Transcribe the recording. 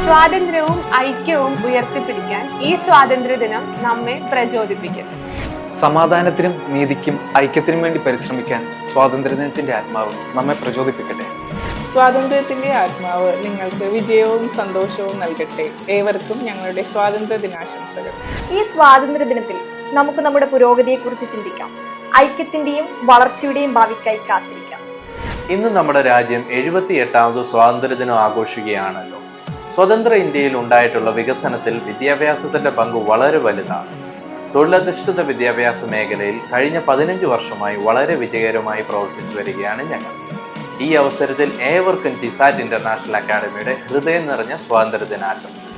സ്വാതന്ത്ര്യവും ഐക്യവും ഉയർത്തിപ്പിടിക്കാൻ ഈ സ്വാതന്ത്ര്യദിനം നമ്മെ പ്രചോദിപ്പിക്കട്ടെ. സമാധാനത്തിനും നീതിക്കും ഐക്യത്തിനും വേണ്ടി പരിശ്രമിക്കാൻ സ്വാതന്ത്ര്യദിനത്തിന്റെ ആത്മാവ് നമ്മെ പ്രചോദിപ്പിക്കട്ടെ. സ്വാതന്ത്ര്യത്തിന്റെ ആത്മാവ് നിങ്ങൾക്ക് വിജയവും സന്തോഷവും നൽകട്ടെ. ഏവർക്കും ഞങ്ങളുടെ സ്വാതന്ത്ര്യ ദിനാശംസകൾ. ഈ സ്വാതന്ത്ര്യ ദിനത്തിൽ നമുക്ക് നമ്മുടെ പുരോഗതിയെക്കുറിച്ച് ചിന്തിക്കാം. ഐക്യത്തിന്റെയും വളർച്ചയുടെയും ഭാവിക്കായി കാത്തിരിക്കാം. ഇന്ന് നമ്മുടെ രാജ്യം 78ാമത് സ്വാതന്ത്ര്യദിനം ആഘോഷിക്കുകയാണല്ലോ. സ്വതന്ത്ര ഇന്ത്യയിൽ ഉണ്ടായിട്ടുള്ള വികസനത്തിൽ വിദ്യാഭ്യാസത്തിന്റെ പങ്ക് വളരെ വലുതാണ്. തൊഴിലധിഷ്ഠിത വിദ്യാഭ്യാസ മേഖലയിൽ കഴിഞ്ഞ 15 വർഷമായി വളരെ വിജയകരമായി പ്രവർത്തിച്ചു വരികയാണ് ഞങ്ങൾ. ഈ അവസരത്തിൽ ഏവർക്കും ടിസാറ്റ് ഇന്റർനാഷണൽ അക്കാദമിയുടെ ഹൃദയം നിറഞ്ഞ സ്വാതന്ത്ര്യ ദിനാശംസകൾ.